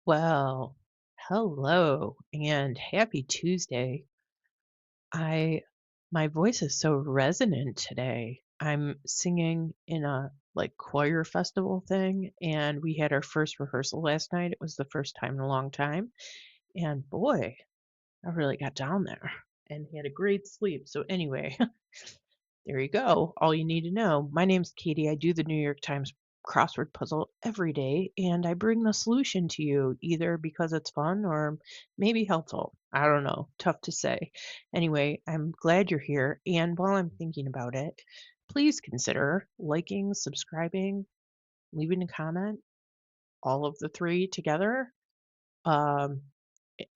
Well, hello and happy Tuesday. I My voice is so resonant today. I'm singing in a choir festival thing and we had our first rehearsal last night. It was the first time in a long time and boy, I really got down there and had a great sleep. So anyway, there you go. All you need to know. My name's Katie. I do the New York Times crossword puzzle every day, and I bring the solution to you either because it's fun or maybe helpful. I don't know. Tough to say. Anyway, I'm glad you're here. And while I'm thinking about it, please consider liking, subscribing, leaving a comment, all of the three together. Um,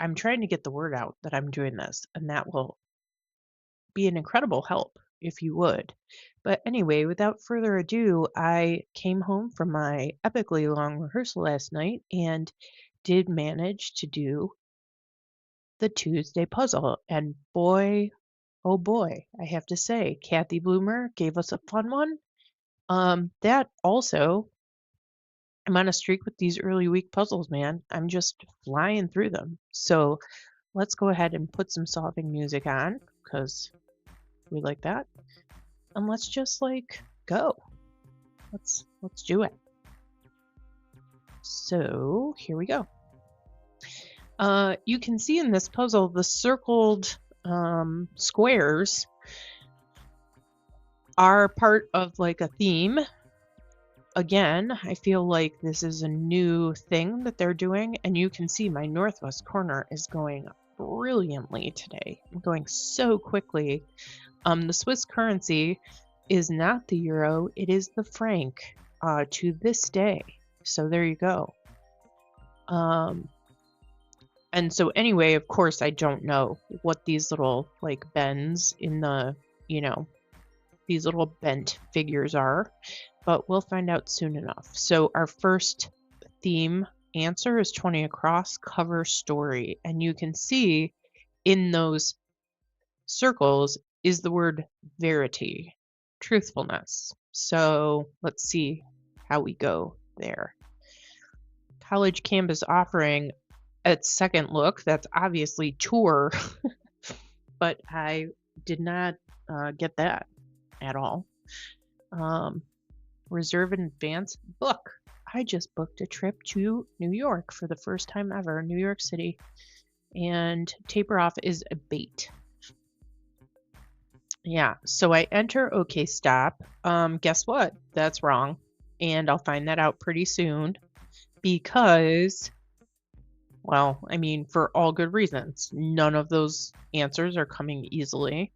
I'm trying to get the word out that I'm doing this, and that will be an incredible help if you would. But anyway, without further ado, I came home from my epically long rehearsal last night and did manage to do the Tuesday puzzle. And boy, oh boy, I have to say, Kathy Bloomer gave us a fun one. That also, I'm on a streak with these early week puzzles, man. I'm just flying through them. So let's go ahead and put some solving music on because we like that. And let's just go. Let's do it. So here we go. You can see in this puzzle the circled squares are part of a theme. Again, I feel like this is a new thing that they're doing, and you can see my northwest corner is going brilliantly today. I'm going so quickly. The Swiss currency is not the euro, it is the franc to this day. So there you go. And so anyway, of course, I don't know what these little bends in the, these little bent figures are, but we'll find out soon enough. So our first theme answer is 20 across, cover story. And you can see in those circles is the word verity, truthfulness. So let's see how we go there. College campus offering at second look, that's obviously tour, but I did not get that at all. Reserve in advance, book. I just booked a trip to New York for the first time ever, New York City, and taper off is a bait. Yeah, so I enter OK stop. Guess what? That's wrong. And I'll find that out pretty soon because, well, I mean, for all good reasons. None of those answers are coming easily.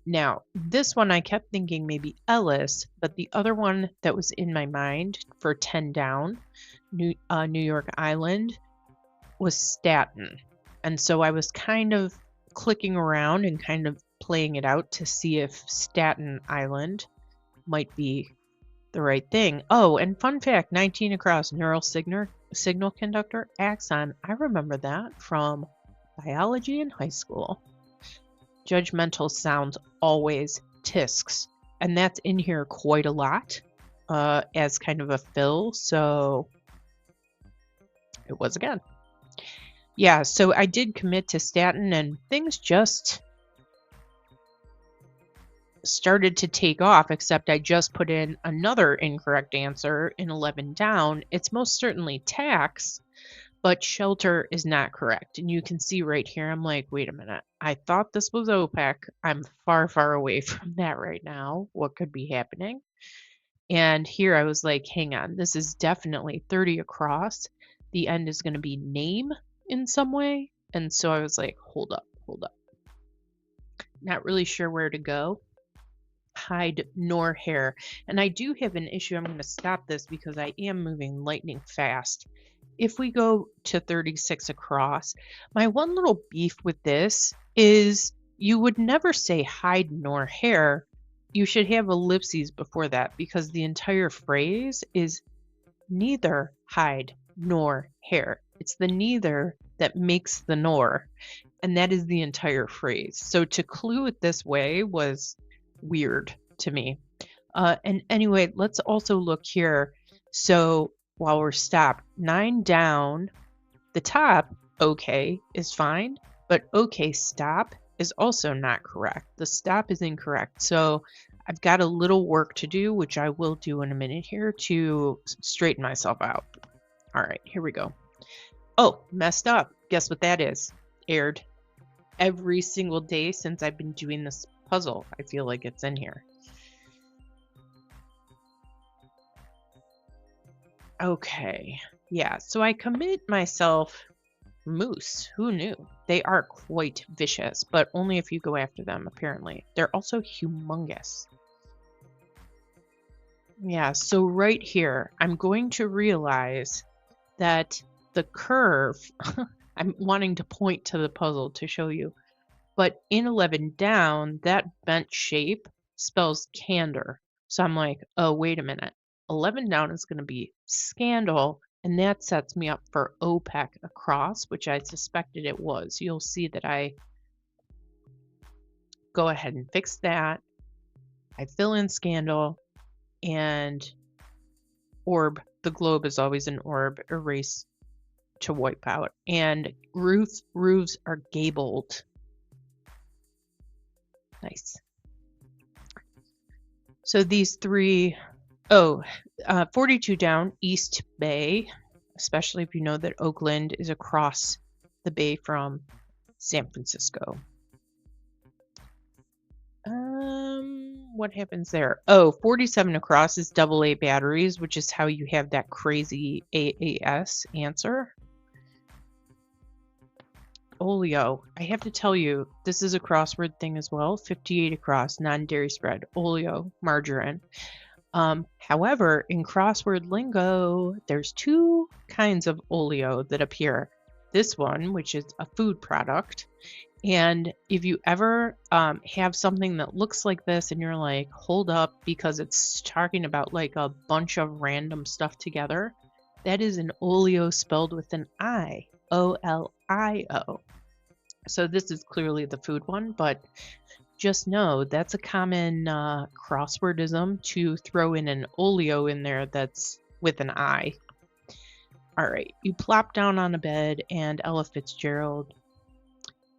Now, this one I kept thinking maybe Ellis, but the other one that was in my mind for 10 down, New York Island, was Staten. And so I was kind of clicking around and kind of playing it out to see if Staten Island might be the right thing. Oh, and fun fact, 19 across, neural signal conductor, axon. I remember that from biology in high school. Judgmental sounds always tisks, and that's in here quite a lot as kind of a fill, so it was again. Yeah, so I did commit to Staten, and things just started to take off, except I just put in another incorrect answer in 11 down. It's most certainly tax, but shelter is not correct. And you can see right here, I'm like, wait a minute. I thought this was OPEC. I'm far, far away from that right now. What could be happening? And here I was like, hang on, this is definitely 30 across. The end is going to be name in some way. And so I was like, hold up. Not really sure where to go. Hide nor hair. And I do have an issue. I'm going to stop this because I am moving lightning fast. If we go to 36 across, my one little beef with this is you would never say hide nor hair. You should have ellipses before that because the entire phrase is neither hide nor hair. It's the neither that makes the nor, and that is the entire phrase. So to clue it this way was weird to me. And anyway, let's also look here. So while we're stopped. 9 down, the top, okay, is fine, but okay, stop is also not correct. The stop is incorrect. So I've got a little work to do, which I will do in a minute here to straighten myself out. All right, here we go. Oh, messed up. Guess what that is? Aired. Every single day since I've been doing this puzzle, I feel like it's in here. Okay, yeah, so I commit myself. Moose, who knew? They are quite vicious, but only if you go after them, apparently. They're also humongous. Yeah, so right here, I'm going to realize that the curve, I'm wanting to point to the puzzle to show you, but in 11 down, that bent shape spells candor. So I'm like, oh, wait a minute. 11 down is going to be scandal, and that sets me up for OPEC across, which I suspected it was. You'll see that I go ahead and fix that. I fill in scandal, and orb. The globe is always an orb. Erase to wipe out. And roofs are gabled. Nice. So these three, 42 down, East Bay, especially if you know that Oakland is across the bay from San Francisco. What happens there? Oh, 47 across is AA batteries, which is how you have that crazy AAS answer. Oleo. I have to tell you, this is a crossword thing as well. 58 across, non-dairy spread. Oleo, margarine. However, in crossword lingo, there's two kinds of oleo that appear. This one, which is a food product. And if you ever have something that looks like this and you're like, hold up, because it's talking about like a bunch of random stuff together, that is an oleo spelled with an I, O-L-I-O. So this is clearly the food one, but just know that's a common crosswordism to throw in an oleo in there that's with an I. All right, you plop down on a bed and Ella Fitzgerald,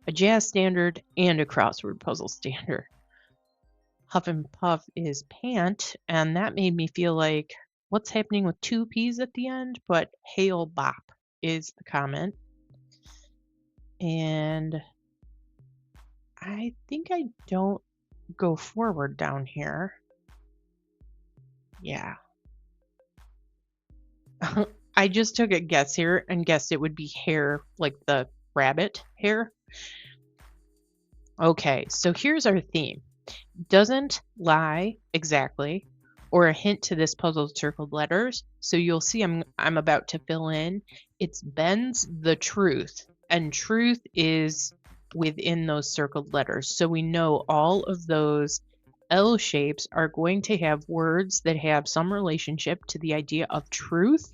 a jazz standard and a crossword puzzle standard. Huff and Puff is pant, and that made me feel like what's happening with two P's at the end, but hail bop is the comment. And I think I don't go forward down here. Yeah. I just took a guess here and guessed it would be hair, like the rabbit hair. Okay, so here's our theme. Doesn't lie exactly, or a hint to this puzzle's circled letters. So you'll see I'm about to fill in. It's bends the truth, and truth is within those circled letters. So we know all of those L shapes are going to have words that have some relationship to the idea of truth,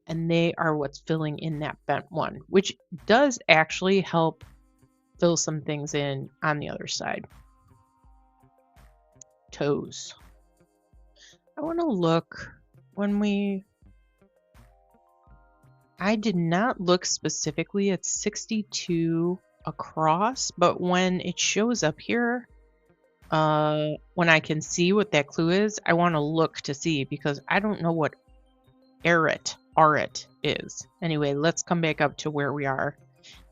and they are what's filling in that bent one, which does actually help fill some things in on the other side. Toes. I want to look I did not look specifically at 62 across, but when it shows up here, when I can see what that clue is, I want to look to see because I don't know what arit is. Anyway, let's come back up to where we are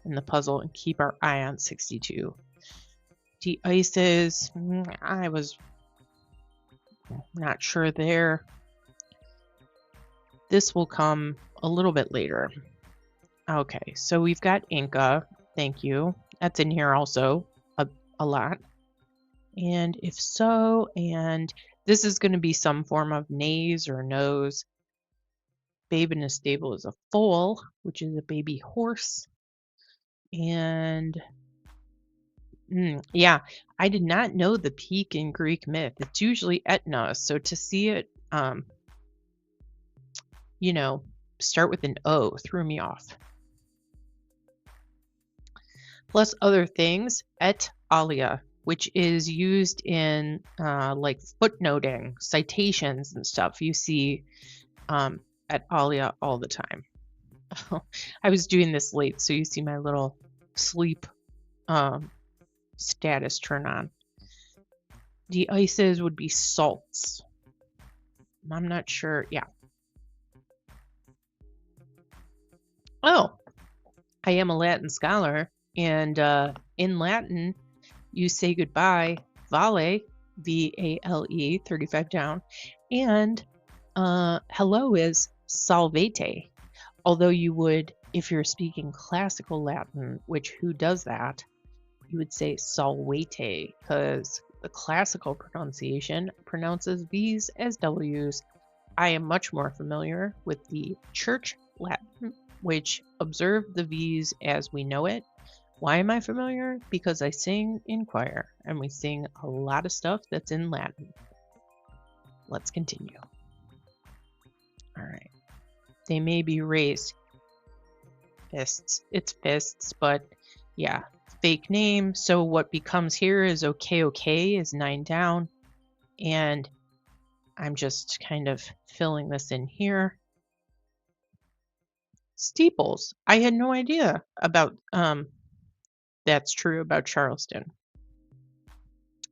in the puzzle and keep our eye on 62. De-ices, I was not sure there. This will come a little bit later. Okay, so we've got Inca. Thank you. That's in here also a lot. And if so, and this is going to be some form of nays or nose. Babe in a stable is a foal, which is a baby horse. And yeah, I did not know the peak in Greek myth. It's usually Etna, so to see it, you know, start with an O threw me off. Plus other things, et alia, which is used in like footnoting, citations and stuff. You see at Alia all the time. I was doing this late, so you see my little sleep status turn on. The ices would be salts. I'm not sure. Yeah. Oh, I am a Latin scholar, and in Latin, you say goodbye, vale, V-A-L-E, 35 down, and hello is salvete. Although you would, if you're speaking classical Latin, which who does that, you would say salvete, because the classical pronunciation pronounces V's as W's. I am much more familiar with the Church Latin, which observed the V's as we know it. Why am I familiar? Because I sing in choir, and we sing a lot of stuff that's in Latin. Let's continue. All right. They may be raised fists. It's fists, but yeah, fake name. So what becomes here is okay is 9 down, and I'm just kind of filling this in here. Steeples. I had no idea about that's true about Charleston.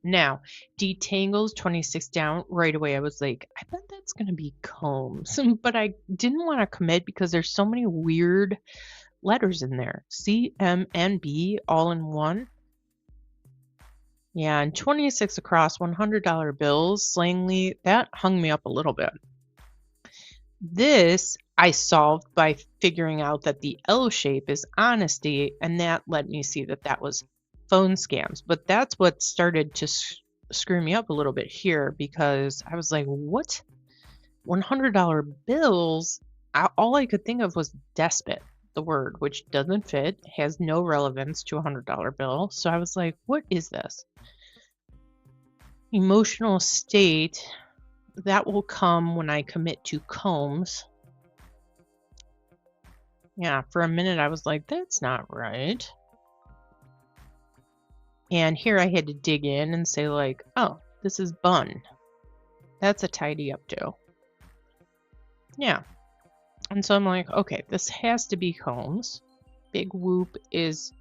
Now, detangles 26 down. Right away I was like, I bet that's going to be combs. But I didn't want to commit because there's so many weird letters in there. C, M, and B all in one. Yeah, and 26 across $100 bills, slangly, that hung me up a little bit. This I solved by figuring out that the L shape is honesty, and that let me see that that was phone scams. But that's what started to screw me up a little bit here, because I was like, what? $100 bills? All I could think of was despot, the word, which doesn't fit, has no relevance to a $100 bill. So I was like, what is this? Emotional state, that will come when I commit to combs. Yeah, for a minute I was like, that's not right. And here I had to dig in and say like, oh, this is bun. That's a tidy up do. Yeah. And so I'm like, okay, this has to be combs. Big whoop is,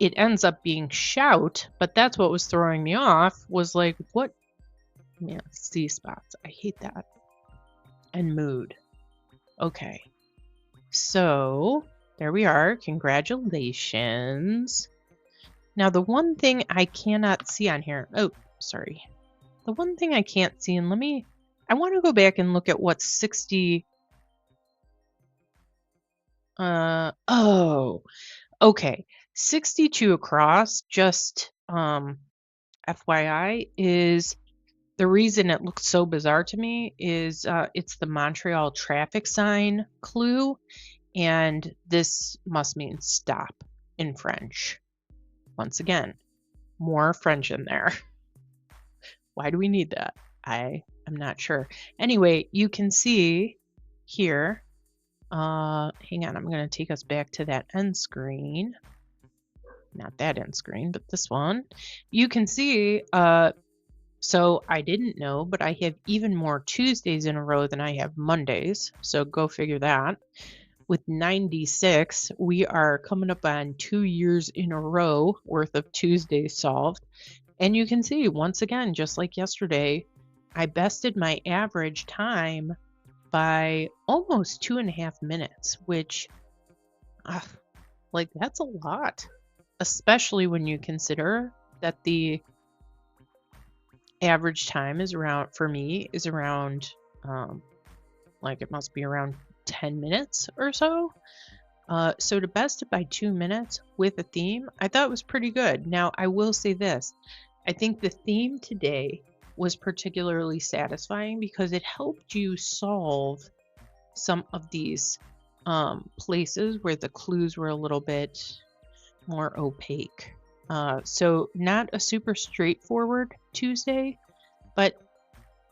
it ends up being shout, but that's what was throwing me off, was like, what? Yeah, C spots. I hate that. And mood. Okay. So there we are. Congratulations. Now the one thing I cannot see on here. Oh, sorry. The one thing I can't see, and I want to go back and look at what 60. Oh, okay. 62 across, just FYI, is the reason it looks so bizarre to me is it's the Montreal traffic sign clue, and this must mean stop in French. Once again, more French in there. Why do we need that? I am not sure. Anyway, you can see here, hang on, I'm going to take us back to that end screen. Not that end screen, but this one. You can see, so I didn't know, but I have even more Tuesdays in a row than I have Mondays. So go figure that. With 96, we are coming up on 2 years in a row worth of Tuesdays solved. And you can see, once again, just like yesterday, I bested my average time by almost 2.5 minutes, which, like, that's a lot, especially when you consider that the average time is around, for me, is around, like, it must be around 10 minutes or so. So to best it by 2 minutes with a theme, I thought was pretty good. Now, I will say this. I think the theme today was particularly satisfying because it helped you solve some of these places where the clues were a little bit more opaque. So not a super straightforward Tuesday, but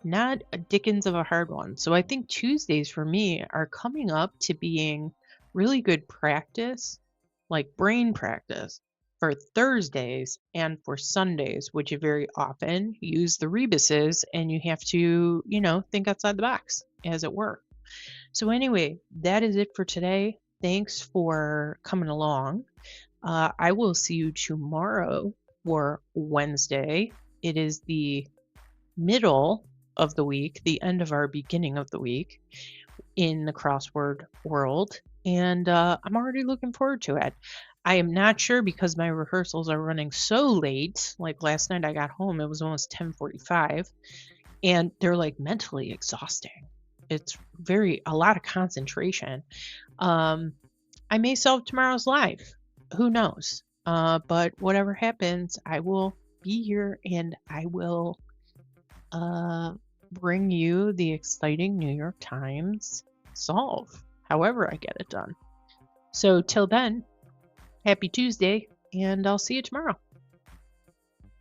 not a dickens of a hard one. So I think Tuesdays for me are coming up to being really good practice, like brain practice, for Thursdays and for Sundays, which you very often use the rebuses and you have to, think outside the box, as it were. So anyway, that is it for today. Thanks for coming along. I will see you tomorrow or Wednesday. It is the middle of the week, the end of our beginning of the week in the crossword world, and I'm already looking forward to it. I am not sure because my rehearsals are running so late. Like last night I got home, it was almost 10:45, and they're like mentally exhausting. It's a lot of concentration. Um, I may solve tomorrow's live. Who knows? But whatever happens, I will be here and I will uh, bring you the exciting New York Times solve, however I get it done. So till then, happy Tuesday, and I'll see you tomorrow.